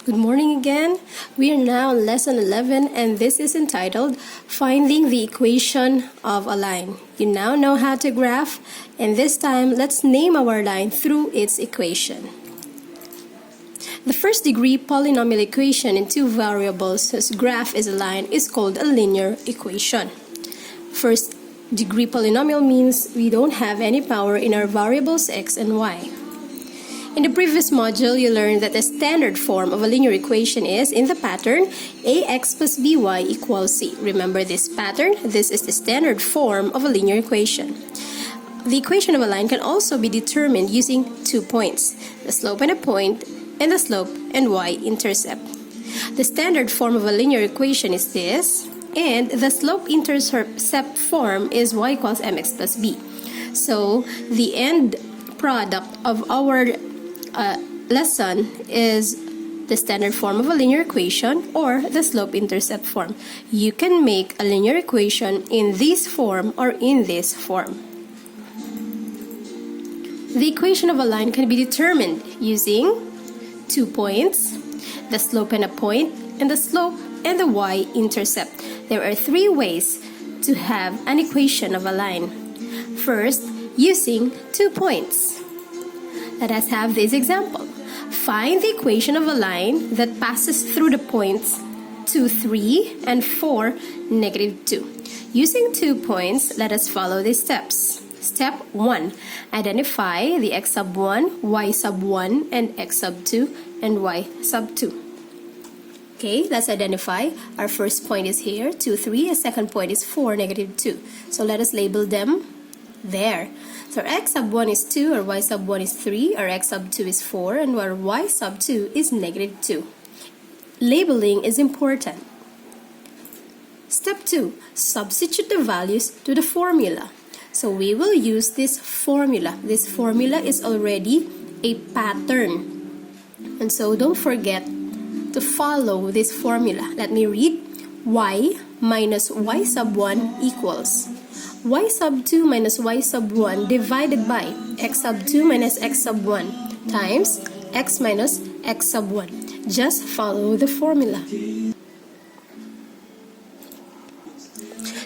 Good morning again. We are now on lesson 11 and this is entitled Finding the Equation of a Line. You now know how to graph, and this time let's name our line through its equation. The first degree polynomial equation in two variables whose graph is a line is called a linear equation. First degree polynomial means we don't have any power in our variables x and y. In the previous module, you learned that the standard form of a linear equation is in the pattern ax plus by equals c. Remember this pattern? This is the standard form of a linear equation. The equation of a line can also be determined using 2 points, the slope and a point, and the slope and y-intercept. The standard form of a linear equation is this, and the slope-intercept form is y equals mx plus b. So the end product of our lesson is the standard form of a linear equation or the slope-intercept form. You can make a linear equation in this form or in this form. The equation of a line can be determined using 2 points, the slope and a point, and the slope and the y-intercept. There are 3 ways to have an equation of a line. First, using 2 points. Let us have this example. Find the equation of a line that passes through the points 2, 3, and 4, -2. Using 2 points, let us follow these steps. Step 1. Identify the x sub 1, y sub 1, and x sub 2, and y sub 2. Okay, let's identify. Our first point is here, 2, 3. The second point is 4, -2. So let us label them there. So our x sub 1 is 2, our y sub 1 is 3, our x sub 2 is 4, and our y sub 2 is -2. Labeling is important. Step 2. Substitute the values to the formula. So we will use this formula. This formula is already a pattern. And so don't forget to follow this formula. Let me read. Y minus y sub 1 equals y sub 2 minus y sub 1 divided by x sub 2 minus x sub 1 times x minus x sub 1. Just follow the formula.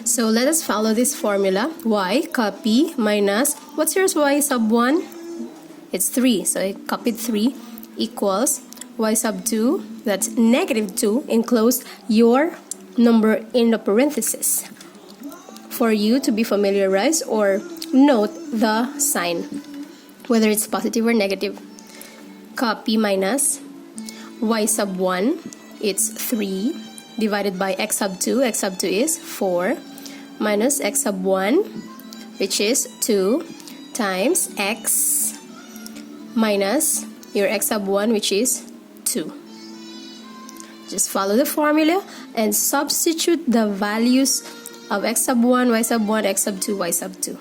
So let us follow this formula. Y, copy, minus, what's your y sub 1? It's 3, so I copied 3, equals y sub 2, that's -2, enclose your number in the parentheses for you to be familiarized or note the sign, whether it's positive or negative. Copy minus y sub 1, it's 3, divided by x sub 2 is 4, minus x sub 1, which is 2, times x minus your x sub 1, which is 2. Just follow the formula and substitute the values of x sub 1, y sub 1, x sub 2, y sub 2.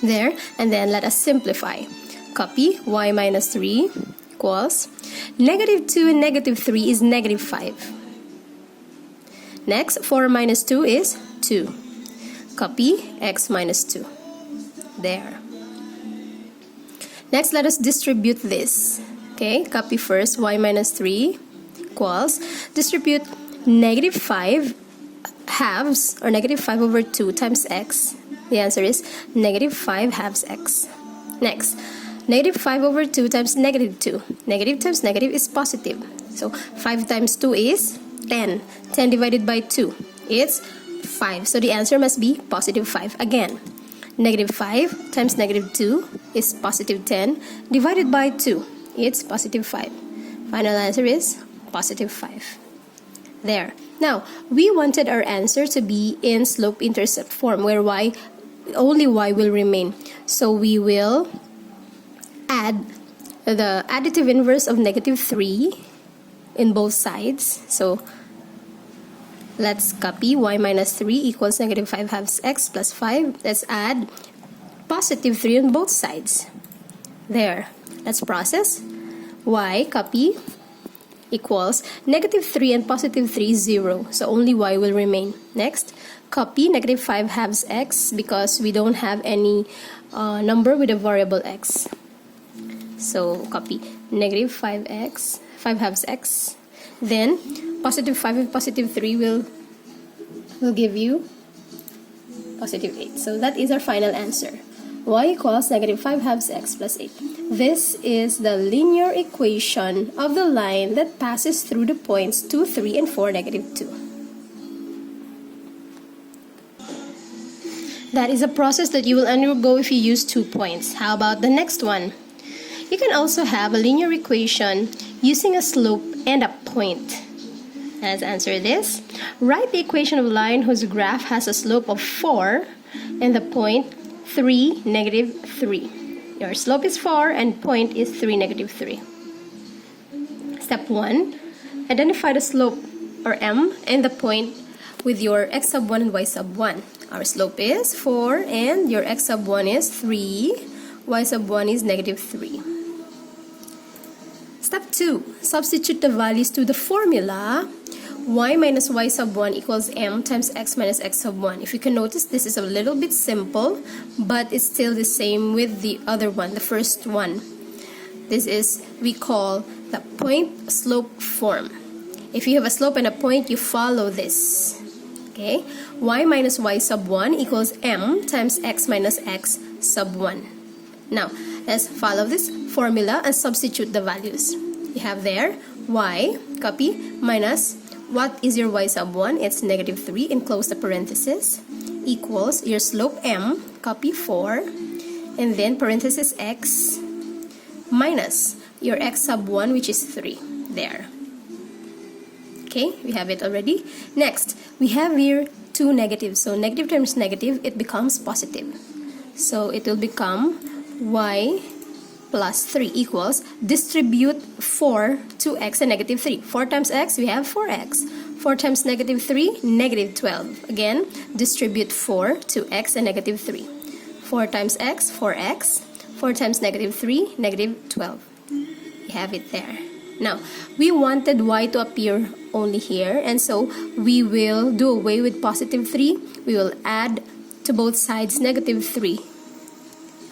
There, and then let us simplify. Copy y minus 3 equals -2 and -3 is -5. Next, 4 minus 2 is 2. Copy x minus 2. There. Next, let us distribute this. Okay, copy first y minus 3 equals, distribute -5 halves or -5 over 2 times x. The answer is -5 halves x. Next, -5 over 2 times -2. Negative times negative is positive. So 5 times 2 is 10. 10 divided by 2, it's 5. So the answer must be positive 5 again. -5 times -2 is positive 10. Divided by 2, it's positive 5. Final answer is positive 5. There. Now, we wanted our answer to be in slope-intercept form where only y will remain. So we will add the additive inverse of -3 in both sides. So let's copy y minus 3 equals -5 halves x plus 5. Let's add positive 3 on both sides. There. Let's process. Y, copy, equals -3 and positive 3 is 0. So only y will remain. Next, copy -5 halves x because we don't have any number with a variable x. So copy negative 5x, 5 halves x. Then positive 5 and positive 3 will give you positive 8. So that is our final answer. Y equals negative 5 halves x plus 8. This is the linear equation of the line that passes through the points 2, 3, and 4, negative 2. That is a process that you will undergo if you use 2 points. How about the next one? You can also have a linear equation using a slope and a point. Let's answer this. Write the equation of a line whose graph has a slope of 4 and the point 3, negative 3. Your slope is 4 and point is 3, negative 3. Step 1. Identify the slope, or m, and the point with your x sub 1 and y sub 1. Our slope is 4 and your x sub 1 is 3, y sub 1 is negative 3. Step 2. Substitute the values to the formula y minus y sub 1 equals m times x minus x sub 1. If you can notice, this is a little bit simple, but it's still the same with the other one, the first one. This is, we call the point slope form. If you have a slope and a point, you follow this. Okay? Y minus y sub 1 equals m times x minus x sub 1. Now, let's follow this formula and substitute the values. You have there y, copy, minus, what is your y sub 1? It's negative 3, and close the parenthesis, equals your slope m, copy 4, and then parenthesis x, minus your x sub 1, which is 3, there. Okay, we have it already. Next, we have here 2 negatives. So negative times negative, it becomes positive. So it will become y plus 3 equals, distribute 4 to x and negative 3. 4 times x, we have 4x. 4 times negative 3, negative 12. Again, distribute 4 to x and negative 3. 4 times x, 4x. 4 times negative 3, negative 12. We have it there. Now, we wanted y to appear only here, and so we will do away with positive 3. We will add to both sides negative 3.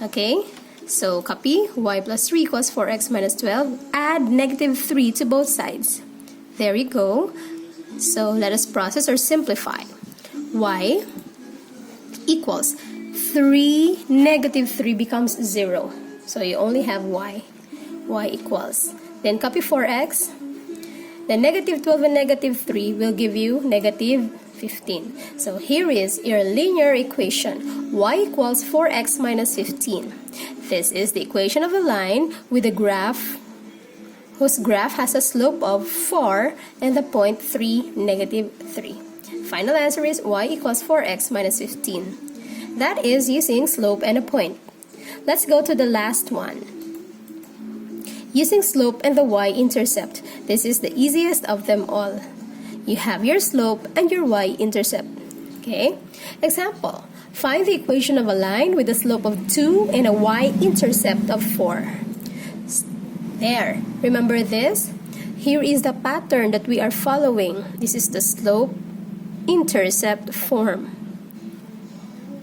Okay? So, copy, y plus 3 equals 4x minus 12. Add negative 3 to both sides. There we go. So, let us process or simplify. Y equals 3, negative 3 becomes 0. So, you only have y. Y equals. Then, copy 4x. Then, negative 12 and negative 3 will give you negative 15. So, here is your linear equation. Y equals 4x minus 15. This is the equation of a line with a graph whose graph has a slope of 4 and the point 3, negative 3. Final answer is y equals 4x minus 15. That is using slope and a point. Let's go to the last one. Using slope and the y-intercept. This is the easiest of them all. You have your slope and your y-intercept. Okay? Example. Find the equation of a line with a slope of 2 and a y-intercept of 4. There. Remember this? Here is the pattern that we are following. This is the slope-intercept form.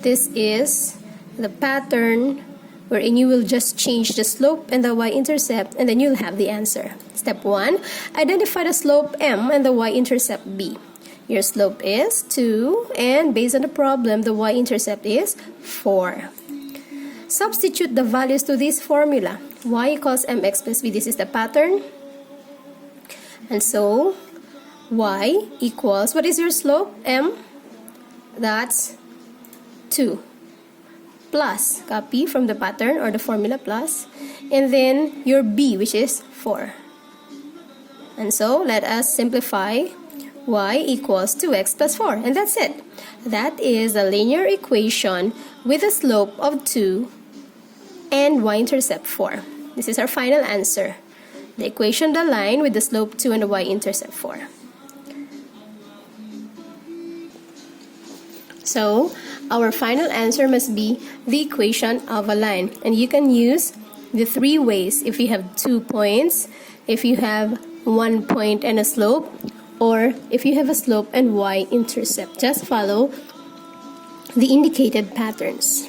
This is the pattern wherein you will just change the slope and the y-intercept, and then you'll have the answer. Step 1. Identify the slope m and the y-intercept b. Your slope is 2, and based on the problem, the y-intercept is 4. Substitute the values to this formula. Y equals mx plus b. This is the pattern. And so, y equals, what is your slope? M. That's 2. Plus, copy from the pattern or the formula plus. And then your b, which is 4. And so, let us simplify. Y equals 2x plus 4. And that's it. That is a linear equation with a slope of 2 and y-intercept 4. This is our final answer. The equation of the line with the slope 2 and the y-intercept 4. So, our final answer must be the equation of a line. And you can use the 3 ways if you have 2 points, if you have 1 point and a slope, or if you have a slope and y-intercept. Just follow the indicated patterns.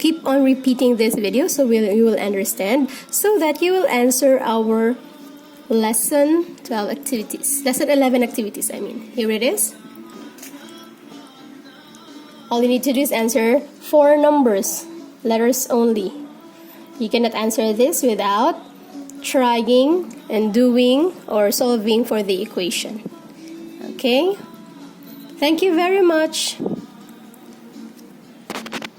keep on repeating this video so you will understand, so that you will answer our lesson 12 activities. Lesson 11 activities, I mean. Here it is. All you need to do is answer 4 numbers, letters only. You cannot answer this without trying and doing or solving for the equation. Okay? Thank you very much.